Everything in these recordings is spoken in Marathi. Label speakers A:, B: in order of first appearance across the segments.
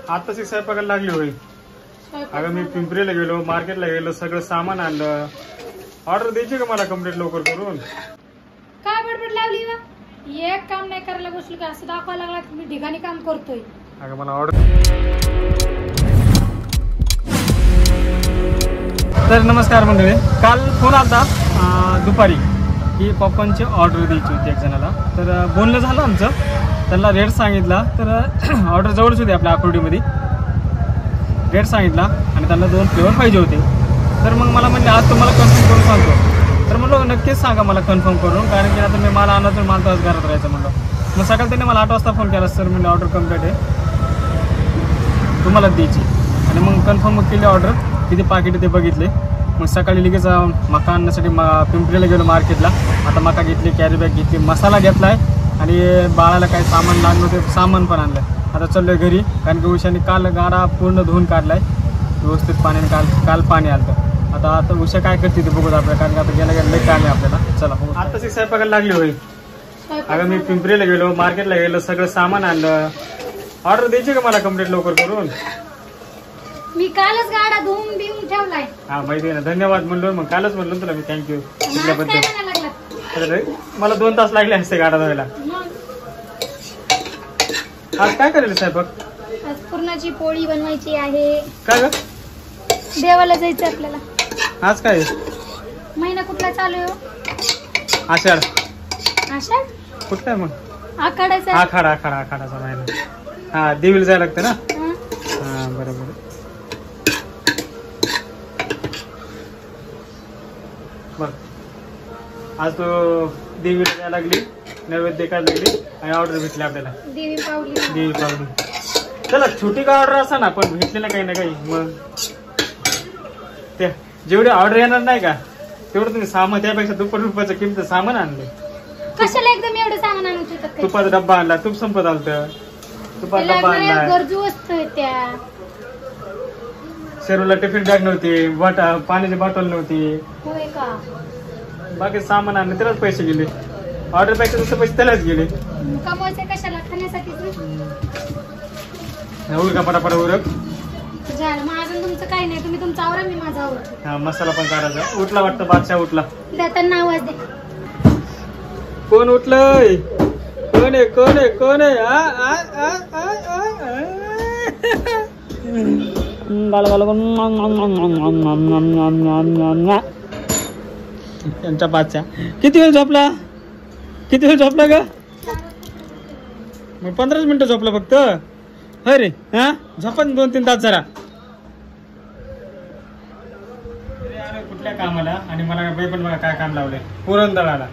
A: आताच स्वयंपाकाला लागली होय. अगं मी पिंपरीला गेलो, मार्केटला गेलो, सगळं सामान आणलं. ऑर्डर द्यायची का मला कम्प्लीट लवकर करून?
B: काय बडबड लावली वा? एक काम नाही करायला बसलो की असं दाखवायला लागला की मी ठिकाणी काम करतोय.
A: अगं मला ऑर्डर. तर नमस्कार मंडळी, काल फोन आलता दुपारी की पप्पांची ऑर्डर द्यायची होती एक जणाला. तर बोलणं झालं आमचं, त्यांना रेट सांगितला. तर ऑर्डर जवळच होती आपल्या आकुर्डीमध्ये. रेट सांगितला आणि त्यांना 2 फ्लेवर पाहिजे होते. तर मग मला म्हणले आज तुम्हाला कन्फर्म करून सांगतो. तर म्हणलं नक्कीच सांगा मला कन्फर्म करून, कारण की आता मी मला आणत मला तास घरात राहायचं म्हणलं. मग सकाळी त्यांनी मला 8 वाजता फोन केला, सर म्हणजे ऑर्डर कम्प्लीट आहे तुम्हाला द्यायची. आणि मग कन्फर्म केली ऑर्डर, किती पाकिट ते बघितले. मग सकाळी लगेच मका आणण्यासाठी पिंपरीला गेलो मार्केटला. आता मका घेतली, कॅरी बॅग घेतली, मसाला घेतला आहे आणि बाळाला काही सामान लागलं ते सामान पण आणलं. आता चाललोय घरी, कारण की उशाने काल गाडा पूर्ण धुवून काढलाय व्यवस्थित पाण्याने. काल पाणी आलं. आता उषा काय करते ते बघूत आपल्याला, कारण की आता गेल्या लई काम आहे आपल्याला. चला बघू. आताच स्वयंपाकाला लागली होय. अगं मी पिंपरीला गेलो, मार्केटला गेलो, सगळं सामान आणलं. ऑर्डर द्यायची का मला कम्प्लीट लवकर करून?
B: मी कालच गाडा धुवून बिवून ठेवलाय.
A: हा माहिती आहे ना, धन्यवाद म्हणलो. मग कालच म्हणलो तुला मी थँक्यू दिल्याबद्दल. मला 2 तास लागले असते गाडा धुवायला. आज काय करेल स्वयंपाक?
B: आज पुरणाची पोळी बनवायची आहे.
A: काय ग?
B: देवाला जायचं आपल्याला.
A: आज काय
B: महिना कुठला चालू आहे?
A: आषाढ.
B: आषाढ
A: कुठला आहे मग?
B: आखाडाचा.
A: आखाडाचा महिना. हा देवीला जायला लागतं ना. हा बरोबर. बर आज तो देवीला जायला लागली, नैवेद्य काय लागली आणि ऑर्डर भेटली आपल्याला. देवी पावली. चला छोटी का ऑर्डर असा ना, पण भेटलेला काही ना काही. मग त्या जेवढे ऑर्डर येणार नाही का तेवढं तुम्ही सामान, त्यापेक्षा दुप्पट रुपयाचं किंमत सामान आणले.
B: कशाला एकदम एवढं सामान आणू शकत?
A: तुपाचा डब्बा आणला, तूप संपत आलतं. तुपाचा डब्बा आणला,
B: गरजू वस्तू आहेत त्या.
A: शेरूला टिफिन बॅग नव्हती, पाण्याची बॉटल नव्हती.
B: होय का? बाकी
A: सामान आणलं, त्यालाच पैसे गेले. ऑर्डर पेक्षा दुसरे पैसे त्यालाच गेले.
B: कमवायचे कशाला? खाण्यासाठीच.
A: उरका पटापट उरक.
B: झालं मग अजून तुमचं काही नाही, तुम्ही तुमचा आवरा, मी माझा आवरतो.
A: हा मसाला पण काढायचा. उठला वाटतं बादशाह, उठला.
B: त्यांना आवाज दे.
A: कोण उठलंय? कोण आहे? त्यांचा बादशाह किती वेळ झोपला ग? मग 15 मिनिटं झोपला फक्त. अरे हा झोपा 2-3 तास जरा. कुठल्या कामाला? आणि मला बाई पण मला काय काम लावलंय? पुरण दळाला.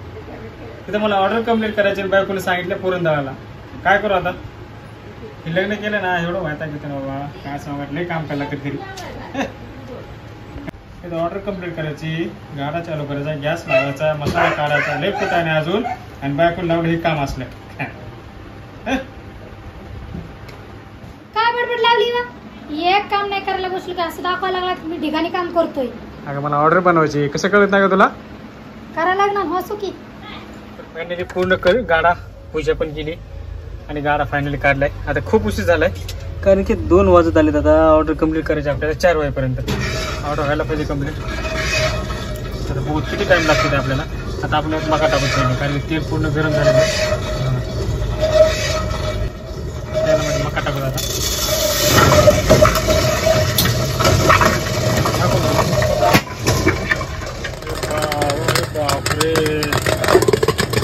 A: तिथं मला ऑर्डर कम्प्लीट करायची, बायकोने सांगितलं पुरण दळाला. काय करू आता? हे लग्न केलं ना, एवढं व्हायता घेतं ना बाबा, काय सांगत लई काम करायला कधी. तिथं ऑर्डर कम्प्लीट करायची, गाडा चालू करायचा, गॅस लावायचा, मसाला काढायचा, लई फुटाने अजून. आणि बायकोने लावलं हे काम असलं.
B: काय बडबड लावली वा? एक काम नाही करायला बसलो की असं दाखवायला लागला की मी ठिकाणी काम करतोय.
A: अगं मला ऑर्डर बनवायची, कसं कळत नाही का तुला?
B: करायला लागणार हसू की.
A: फायनली पूर्ण गाडा पूजा पण केली आणि गाडा फायनली काढलाय. आता खूप उशीर झालाय, कारण की 2 वाजत आलेत. आता ऑर्डर कम्प्लीट करायची आपल्याला 4 वाजेपर्यंत ऑर्डर व्हायला पाहिजे कम्प्लीट. तर बहुत किती टाइम लागतो ते आपल्याला. आता आपण मका टाकून पाहिजे, कारण की तेल पूर्ण गरम झालेलं आहे. त्यामध्ये मका टाकू आता. बापरे,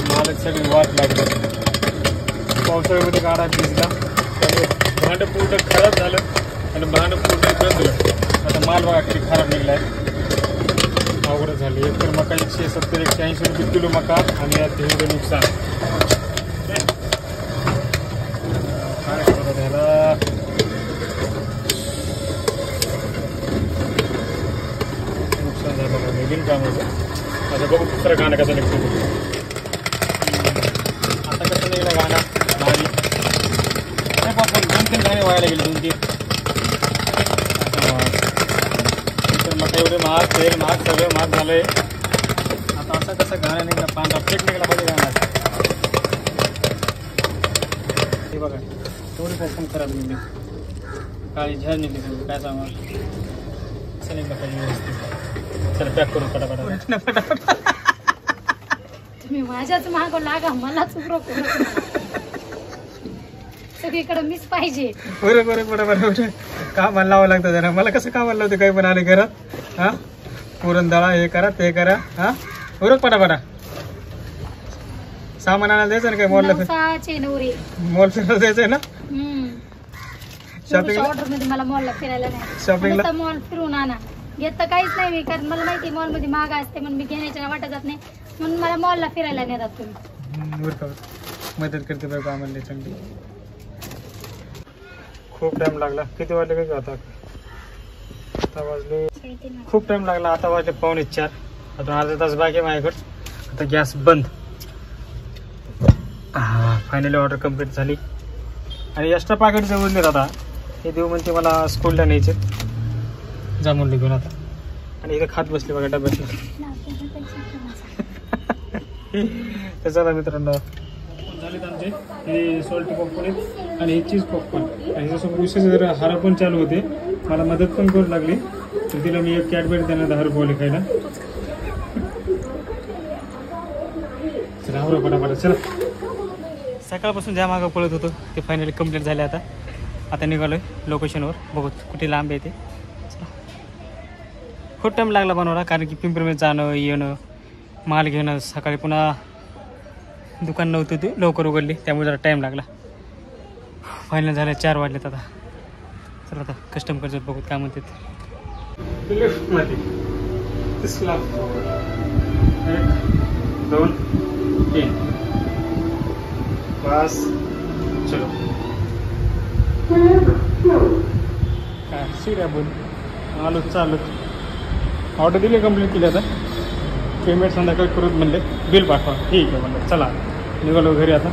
A: मालक सगळी वाट लागली. पावसाळ्यामध्ये गाडा भिजला, भांडं पूर्ण खराब झालं आणि भांडं पूर्ण गंजलं. आता माल बघा किती खराब निघलाय, अवघड झाली. एक तर मका 170-180 रुपये किलो मका आणि यात एवढं नुकसान. काय करतात त्याला? नुकसान झालं बघा, नवीन कामाचं. आता बघू दुसरं गाणं कसं निघतो. आता कसं निघलं गाणं भारी. नाही पण 2-3 गाणे व्हायला गेले, 2-3. मका एवढे महाग, तेल महाग, सगळं महाग झालंय. आता असं कसं गाणं निघलं, पांढरा फेक निघला पाहिजे गाणं. हे बघा तेवढी फॅशन खराब निघली. काळी झाड निघली सगळी, काय सांगा. चल एकदा पाहिजे व्यवस्थित. चल पॅक करू पटापटा.
B: तुम्ही माझ्याच माग लागा, मलाच उरक सगळीकडे मीच पाहिजे.
A: बरं कामाला लावावं लागतं जरा. मला कसं कामाला लावते काही पण आले घरात. हा पुरण दळा, हे करा ते करा. हा उरक पटापटा. सामान आणायला द्यायचं ना काय मॉलला. मॉल फिरायला द्यायचंय ना. शॉपिंग
B: ऑर्डर मध्ये मला मॉलला फिरायला नाही.
A: शॉपिंगला
B: मॉल फिरून आणा. घेत तर काहीच नाही मी, कारण मला माहिती मॉल मध्ये महाग असते म्हणून मी घेण्याच्या वाटत जात नाही, म्हणून मला मॉलला फिरायला नेतात तुम्ही.
A: मदत करते बरं आम्हाला चांगली. खूप टाइम लागला. किती वाजले काय आता वाजले खूप टाइम लागला. आता वाजले 3:45. अजून अर्धा तास बाकी माझ्याकडे. आता गॅस बंद. फायनली ऑर्डर कंप्लीट झाली. आणि एक्स्ट्रा पाकिट जे उरलेत आता हे देऊ म्हणते मला स्कूलला न्यायचे. जामून घेऊन आता. आणि इथे खात बसले बघा डब्यातलं. तर चला मित्रांनो, झालेत आमचे हे सॉल्टी पॉपकॉर्न आणि हे चीज पॉपकॉर्न. आणि ह्याच्यासोबत विशेष जर हारा पण चालू होते, मला मदत पण करू लागली. तर तिला मी एक कॅडबरी त्यांना 10 रुपये खायला. चला आवरा पटापट. चला सकाळपासून ज्या मागं पळत होतो ते फायनली कंप्लीट झाले. आता निघालोय लोकेशनवर. बघू कुठे लांब आहे ते. चला. खूप टाईम लागला बनवायला, कारण की पिंपरीमध्ये जाणं येणं, माल घेणं. सकाळी पुन्हा दुकान नव्हतं ते लवकर उघडली, त्यामुळे जरा टाईम लागला. फायनल झालं 4 वाजलेत आता. चला आता कस्टम करत बघू काय म्हणतात. 1 2 3 बस. चलो काय सीट आपण आलो चालू. ऑर्डर दिली, कंप्लीट केली. आता पेमेंट संध्याकाळी करूत म्हणले. बिल पाठवा. ठीक आहे म्हणलं. चला निघालो घरी आता.